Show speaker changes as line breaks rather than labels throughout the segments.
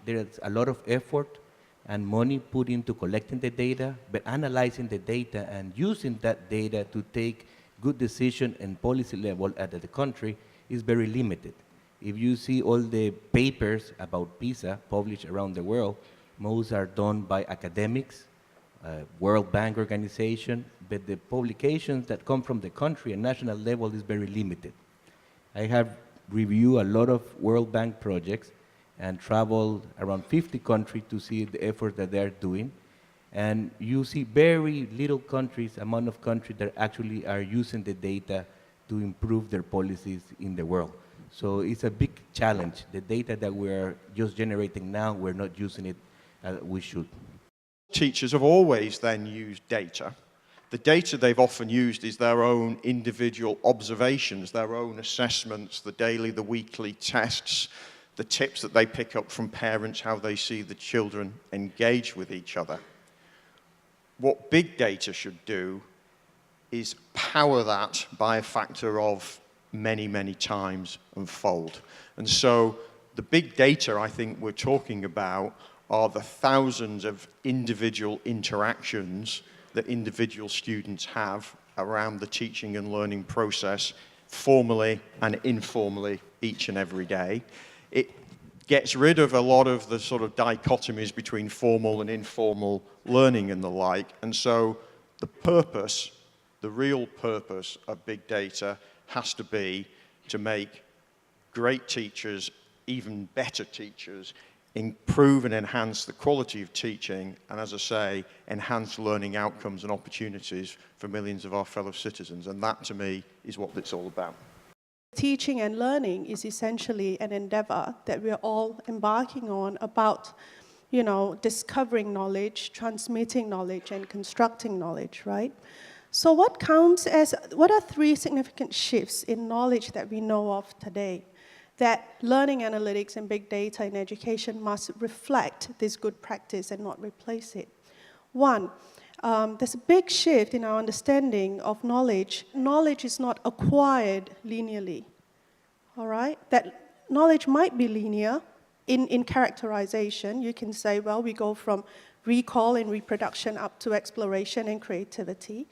There's a lot of effort and money put into collecting the data, but analyzing the data and using that data to take good decision and policy level at the country is very limited. If you see all the papers about PISA published around the world, most are done by academics, World Bank organization, but the publications that come from the country and national level is very limited. I have reviewed a lot of World Bank projects and traveled around 50 countries to see the effort that they're doing. And you see very little countries, amount of countries that actually are using the data to improve their policies in the world. So it's a big challenge. The data that we're just generating now, we're not using it as we should.
Teachers have always then used data. The data they've often used is their own individual observations, their own assessments, the daily, the weekly tests, the tips that they pick up from parents, how they see the children engage with each other. What big data should do is power that by a factor of many, many times and fold. And so the big data I think we're talking about are the thousands of individual interactions that individual students have around the teaching and learning process, formally and informally, each and every day. It gets rid of a lot of the sort of dichotomies between formal and informal learning and the like. And so the purpose, the real purpose of big data has to be to make great teachers even better teachers, improve and enhance the quality of teaching, and as I say, enhance learning outcomes and opportunities for millions of our fellow citizens. And that, to me, is what it's all about.
Teaching and learning is essentially an endeavor that we're all embarking on about, discovering knowledge, transmitting knowledge, and constructing knowledge, right? So what are 3 significant shifts in knowledge that we know of today that learning analytics and big data in education must reflect this good practice and not replace it? 1, there's a big shift in our understanding of knowledge. Knowledge is not acquired linearly, all right? That knowledge might be linear in characterization. You can say, well, we go from recall and reproduction up to exploration and creativity.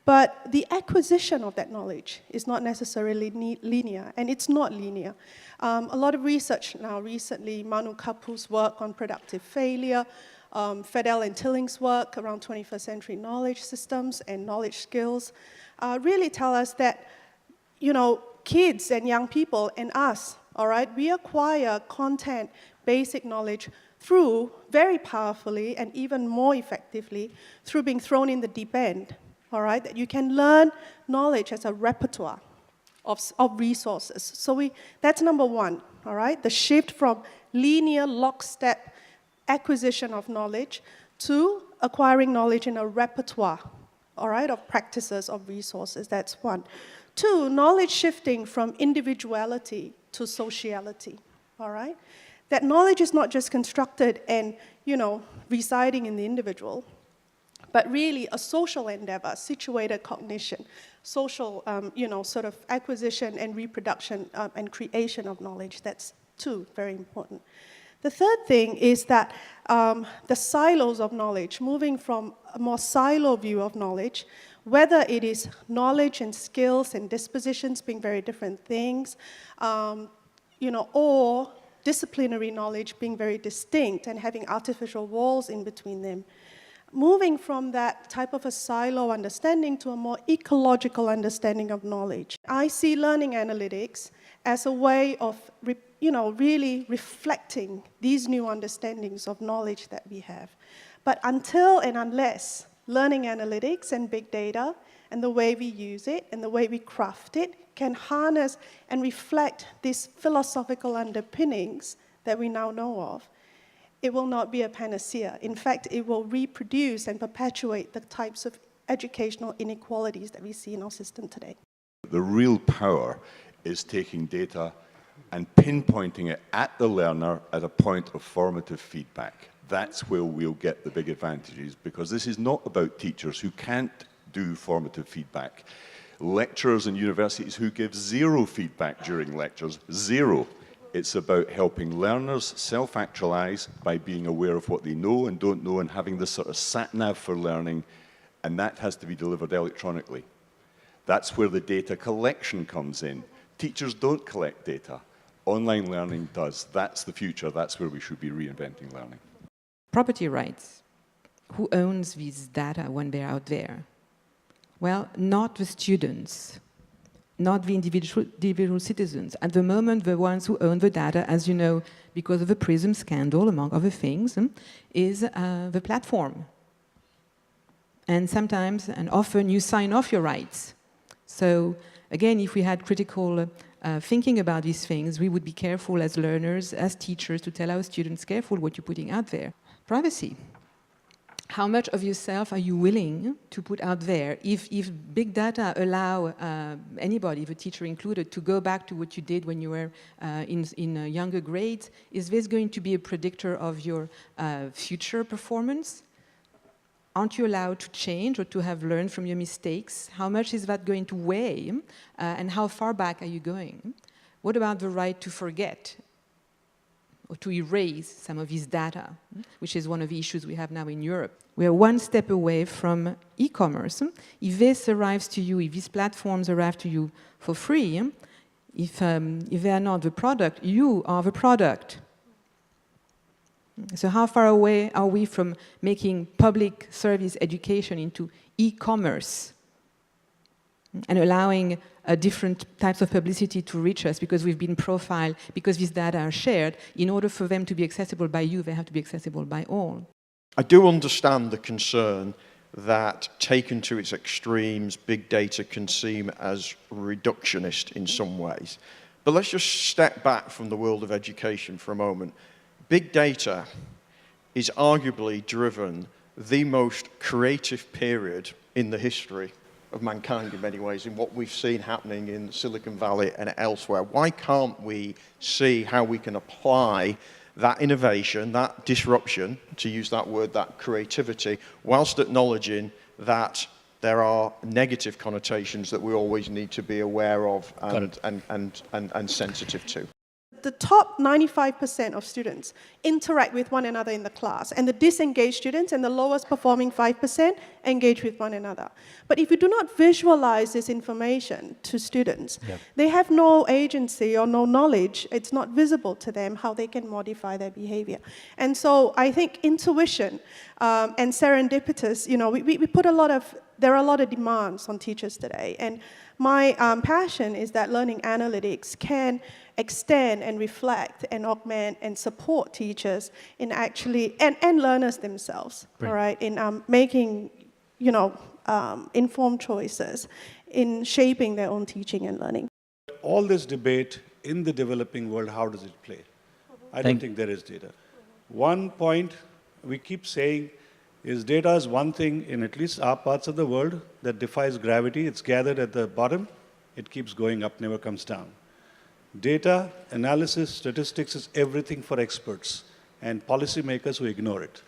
But the acquisition of that knowledge is not necessarily linear, and it's not linear. A lot of research now recently, Manu Kapu's work on productive failure, Fedel and Tilling's work around 21st century knowledge systems and knowledge skills really tell us that, kids and young people and us, all right, we acquire content, basic knowledge through, very powerfully and even more effectively, through being thrown in the deep end. All right, that you can learn knowledge as a repertoire of resources. So that's number 1, all right? The shift from linear lockstep acquisition of knowledge to acquiring knowledge in a repertoire, all right, of practices, of resources. That's 1. 2, knowledge shifting from individuality to sociality, all right? That knowledge is not just constructed and, residing in the individual, but really a social endeavor, situated cognition, social, sort of acquisition and reproduction and creation of knowledge. That's 2, very important. The third thing is that the silos of knowledge, moving from a more silo view of knowledge, whether it is knowledge and skills and dispositions being very different things, or disciplinary knowledge being very distinct and having artificial walls in between them. Moving from that type of a silo understanding to a more ecological understanding of knowledge. I see learning analytics as a way of, really reflecting these new understandings of knowledge that we have. But until and unless learning analytics and big data and the way we use it and the way we craft it can harness and reflect these philosophical underpinnings that we now know of, it will not be a panacea. In fact, it will reproduce and perpetuate the types of educational inequalities that we see in our system today.
The real power is taking data and pinpointing it at the learner at a point of formative feedback. That's where we'll get the big advantages, because this is not about teachers who can't do formative feedback. Lecturers in universities who give 0 feedback during lectures, 0. It's about helping learners self-actualize by being aware of what they know and don't know and having this sort of sat-nav for learning, and that has to be delivered electronically. That's where the data collection comes in. Teachers don't collect data. Online learning does. That's the future. That's where we should be reinventing learning.
Property rights. Who owns these data when they're out there? Well, not the students, not the individual citizens. At the moment, the ones who own the data, as you know, because of the PRISM scandal, among other things, is the platform. And sometimes, and often, you sign off your rights. So, again, if we had critical thinking about these things, we would be careful as learners, as teachers, to tell our students, careful what you're putting out there. Privacy. How much of yourself are you willing to put out there? If big data allow anybody, the teacher included, to go back to what you did when you were in younger grades, is this going to be a predictor of your future performance? Aren't you allowed to change or to have learned from your mistakes? How much is that going to weigh? And how far back are you going? What about the right to forget or to erase some of this data, which is one of the issues we have now in Europe? We are one step away from e-commerce. If this arrives to you, if these platforms arrive to you for free, if they are not the product, you are the product. So how far away are we from making public service education into e-commerce and allowing different types of publicity to reach us because we've been profiled, because these data are shared? In order for them to be accessible by you, they have to be accessible by all.
I do understand the concern that, taken to its extremes, big data can seem as reductionist in some ways. But let's just step back from the world of education for a moment. Big data is arguably driven the most creative period in the history of mankind in many ways, in what we've seen happening in Silicon Valley and elsewhere. Why can't we see how we can apply that innovation, that disruption, to use that word, that creativity, whilst acknowledging that there are negative connotations that we always need to be aware of and sensitive to?
The top 95% of students interact with one another in the class, and the disengaged students and the lowest performing 5% engage with one another. But if you do not visualize this information to students, they have no agency or no knowledge. It's not visible to them how they can modify their behavior. And so I think intuition and serendipitous, we put there are a lot of demands on teachers today. And my passion is that learning analytics can extend and reflect and augment and support teachers in actually, and learners themselves, all right, in making, informed choices, in shaping their own teaching and learning.
All this debate in the developing world, how does it play? I don't think there is data. One point we keep saying is data is one thing in at least our parts of the world that defies gravity. It's gathered at the bottom. It keeps going up, never comes down. Data, analysis, statistics is everything for experts and policymakers who ignore it.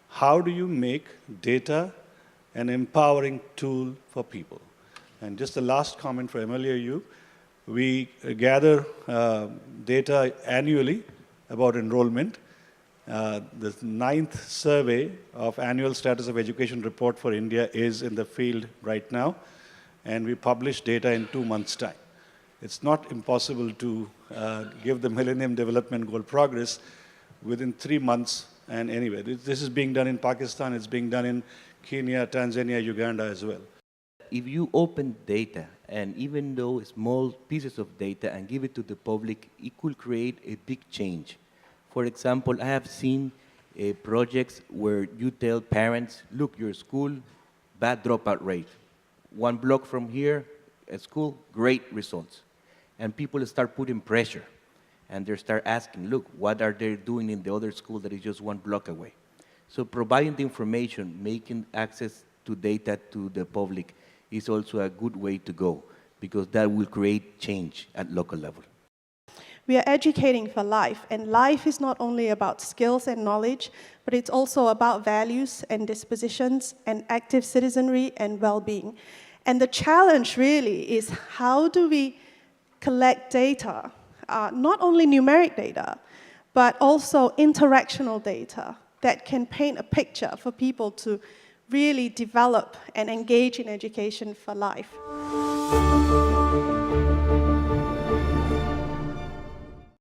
How do you make data an empowering tool for people? And just the last comment for Emily or you, we gather data annually about enrollment. The 9th survey of annual status of education report for India is in the field right now, and we publish data in 2 months' time. It's not impossible to give the Millennium Development Goal progress within 3 months. And anyway, this is being done in Pakistan, it's being done in Kenya, Tanzania, Uganda as well.
If you open data, and even though small pieces of data, and give it to the public, it could create a big change. For example, I have seen projects where you tell parents, look, your school, bad dropout rate. 1 block from here, a school, great results. And people start putting pressure, and they start asking, look, what are they doing in the other school that is just 1 block away? So providing the information, making access to data to the public is also a good way to go, because that will create change at local level.
We are educating for life, and life is not only about skills and knowledge, but it's also about values and dispositions and active citizenry and well-being. And the challenge really is, how do we collect data not only numeric data, but also interactional data that can paint a picture for people to really develop and engage in education for life.